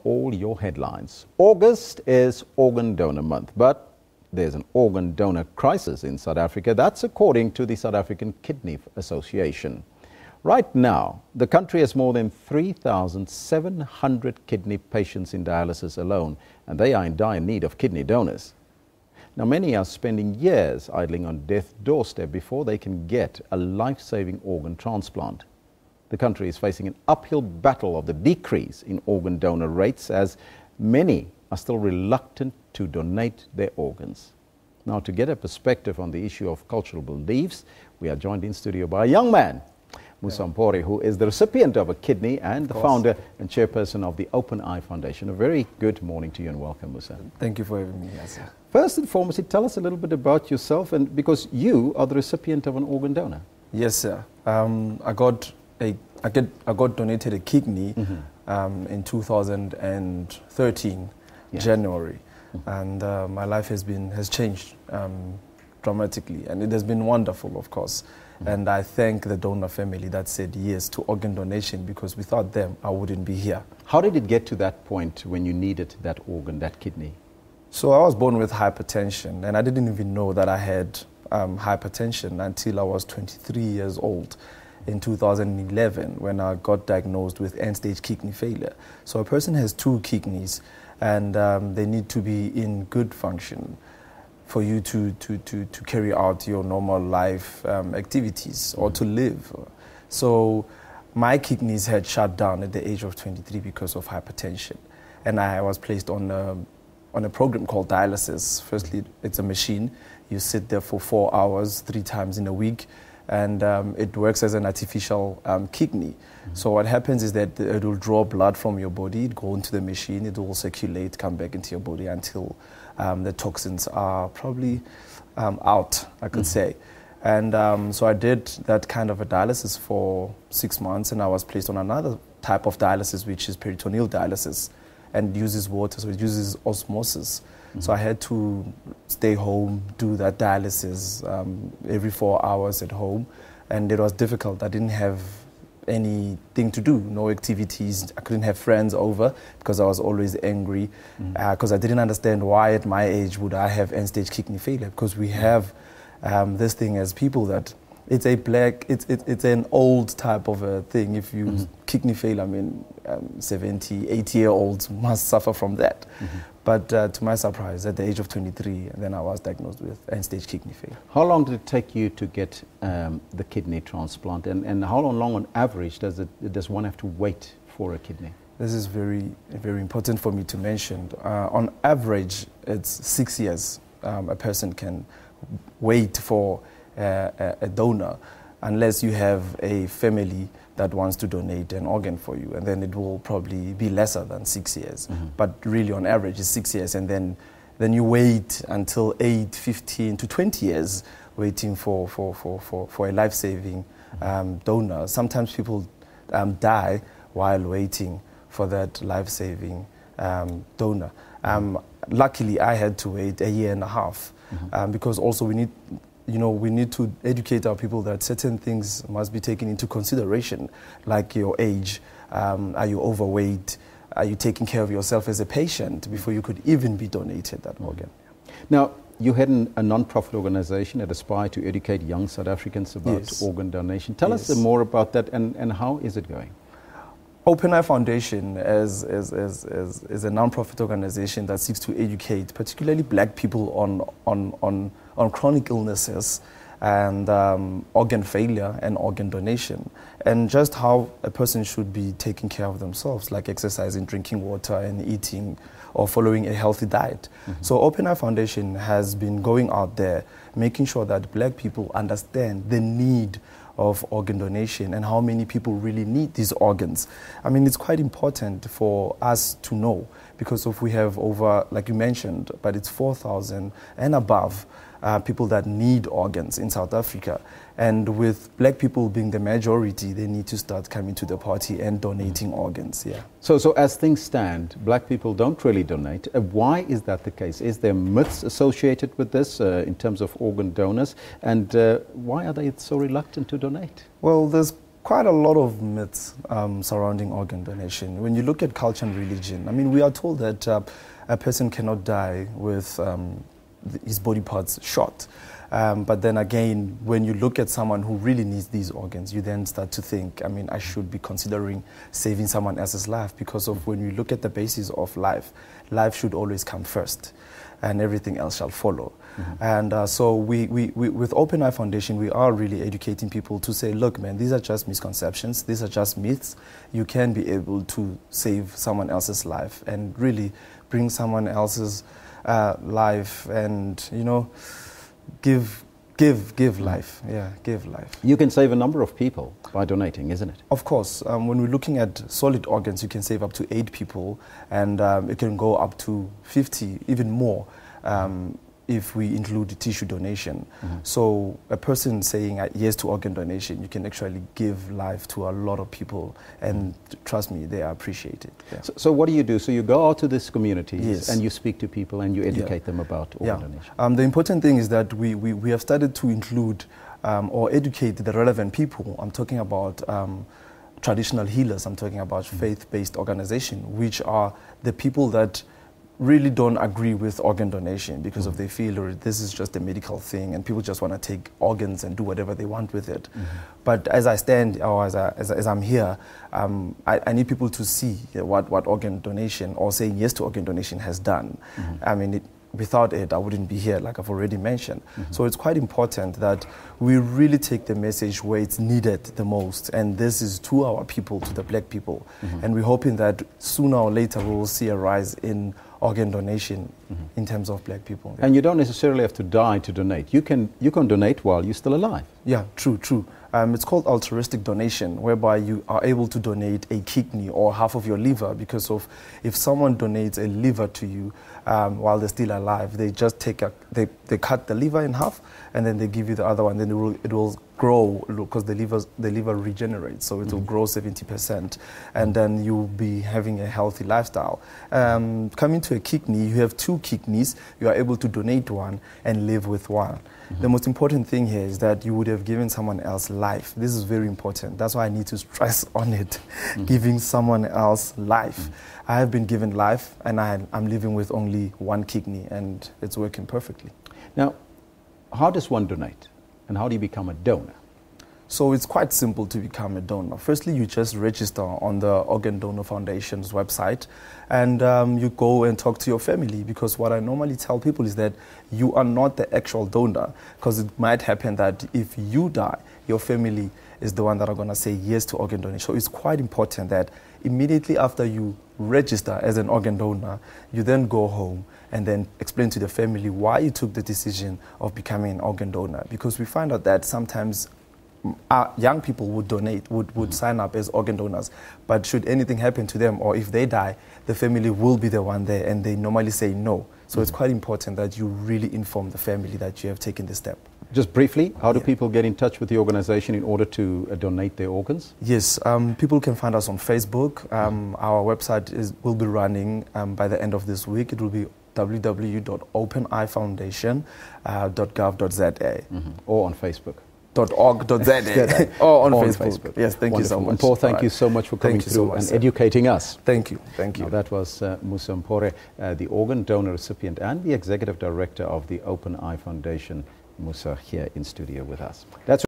All your headlines. August is Organ Donor Month, but there's an organ donor crisis in South Africa. That's according to the South African Kidney Association. Right now, the country has more than 3,700 kidney patients in dialysis alone, and they are in dire need of kidney donors. Now, many are spending years idling on death's doorstep before they can get a life-saving organ transplant. The country is facing an uphill battle of the decrease in organ donor rates, as many are still reluctant to donate their organs. Now, to get a perspective on the issue of cultural beliefs, we are joined in studio by a young man, Musa Mpori, who is the recipient of a kidney and the founder and chairperson of the Open Eye Foundation. A very good morning to you and welcome, Musa. Thank you for having me. Yes, sir. First and foremost, tell us a little bit about yourself, and because you are the recipient of an organ donor. Yes, sir. I got donated a kidney in 2013, January, and my life has changed dramatically, and it has been wonderful, of course. And I thank the donor family that said yes to organ donation, because without them, I wouldn't be here. How did it get to that point when you needed that organ, that kidney? So I was born with hypertension, and I didn't even know that I had hypertension until I was 23 years old in 2011, when I got diagnosed with end-stage kidney failure. So a person has two kidneys, and they need to be in good function for you to carry out your normal life activities or to live. So my kidneys had shut down at the age of 23 because of hypertension. And I was placed on a program called dialysis. Firstly, it's a machine. You sit there for 4 hours, 3 times in a week, and it works as an artificial kidney. So what happens is that it will draw blood from your body, it go into the machine, it will circulate, come back into your body until the toxins are probably out, I could say. And so I did that kind of a dialysis for 6 months, and I was placed on another type of dialysis, which is peritoneal dialysis, and uses water, so it uses osmosis. So I had to stay home, do that dialysis every 4 hours at home, and it was difficult. I didn't have anything to do, no activities. I couldn't have friends over because I was always angry, because I didn't understand why at my age would I have end-stage kidney failure, because we have this thing as people that it's an old type of a thing. If you kidney fail, I mean, 70, 80-year-olds must suffer from that. But to my surprise, at the age of 23, then I was diagnosed with end-stage kidney failure. How long did it take you to get the kidney transplant, and how long on average does one have to wait for a kidney? This is very, very important for me to mention. On average, it's 6 years a person can wait for a donor, unless you have a family that wants to donate an organ for you, and then it will probably be lesser than 6 years. But really, on average, it's 6 years, and then you wait until 8, 15 to 20 years waiting for a life-saving donor. Sometimes people die while waiting for that life-saving donor. Luckily, I had to wait 1.5 years because also we need to educate our people that certain things must be taken into consideration, like your age. Are you overweight? Are you taking care of yourself as a patient before you could even be donated that organ? Now, you had a non-profit organization that aspired to educate young South Africans about organ donation. Tell us more about that, and how is it going? Open Eye Foundation is a non-profit organization that seeks to educate, particularly black people, on chronic illnesses and organ failure and organ donation, and just how a person should be taking care of themselves, like exercising, drinking water, and eating or following a healthy diet. So Open Eye Foundation has been going out there, making sure that black people understand the need of organ donation and how many people really need these organs. I mean, it's quite important for us to know, because if we have over, like you mentioned, but it's 4,000 and above people that need organs in South Africa. And with black people being the majority, they need to start coming to the party and donating organs, So as things stand, black people don't really donate. Why is that the case? Is there myths associated with this in terms of organ donors? And why are they so reluctant to donate? Well, there's quite a lot of myths surrounding organ donation. When you look at culture and religion, I mean, we are told that a person cannot die with his body parts shot. But then again, when you look at someone who really needs these organs, you then start to think, I mean, I should be considering saving someone else's life, because of when you look at the basis of life, life should always come first and everything else shall follow. And so with Open Eye Foundation, we are really educating people to say, look, man, these are just misconceptions, these are just myths. You can be able to save someone else's life and really bring someone else's life and, you know, give life. Yeah, give life. You can save a number of people by donating, isn't it? Of course. When we're looking at solid organs, you can save up to 8 people, and it can go up to 50, even more, if we include tissue donation. So a person saying yes to organ donation, you can actually give life to a lot of people, and trust me, they are appreciated. Yeah. So what do you do? So you go out to these communities, yes, and you speak to people and you educate them about organ donation. The important thing is that we have started to include or educate the relevant people. I'm talking about traditional healers, I'm talking about faith-based organizations, which are the people that really don't agree with organ donation because of they feel this is just a medical thing and people just want to take organs and do whatever they want with it. But as I stand, or as I'm here, I need people to see what organ donation or saying yes to organ donation has done. I mean, without it, I wouldn't be here, like I've already mentioned. So it's quite important that we really take the message where it's needed the most, and this is to our people, to the black people. And we're hoping that sooner or later we will see a rise in organ donation in terms of black people. And you don't necessarily have to die to donate. You can donate while you're still alive. Yeah, true. It's called altruistic donation, whereby you are able to donate a kidney or half of your liver, because of if someone donates a liver to you while they're still alive, they just they cut the liver in half and then they give you the other one. Then it will grow, because the liver regenerates, so it will grow 70%, and then you'll be having a healthy lifestyle. Coming to a kidney, you have 2 kidneys. You are able to donate one and live with one. The most important thing here is that you would have given someone else life. This is very important. That's why I need to stress on it. Giving someone else life. I have been given life, and I'm living with only 1 kidney, and it's working perfectly. Now, how does one donate, and how do you become a donor? So it's quite simple to become a donor. Firstly, you just register on the Organ Donor Foundation's website, and you go and talk to your family, because what I normally tell people is that you are not the actual donor, because it might happen that if you die, your family is the one that are going to say yes to organ donation. So it's quite important that immediately after you register as an organ donor, you then go home and then explain to the family why you took the decision of becoming an organ donor, because we find out that sometimes young people would donate, would sign up as organ donors, but should anything happen to them or if they die, the family will be the one there, and they normally say no. So it's quite important that you really inform the family that you have taken this step. Just briefly, how do people get in touch with the organization in order to donate their organs? Yes, people can find us on Facebook. Our website will be running by the end of this week. It will be www.openeyefoundation.gov.za. Or on Facebook. .org.za or on Facebook. Yes, thank you so much. And Paul, thank you so much for coming through and educating us. Thank you. Now, that was Musa Mpore, the organ donor recipient and the executive director of the Open Eye Foundation. Musa here in studio with us. That's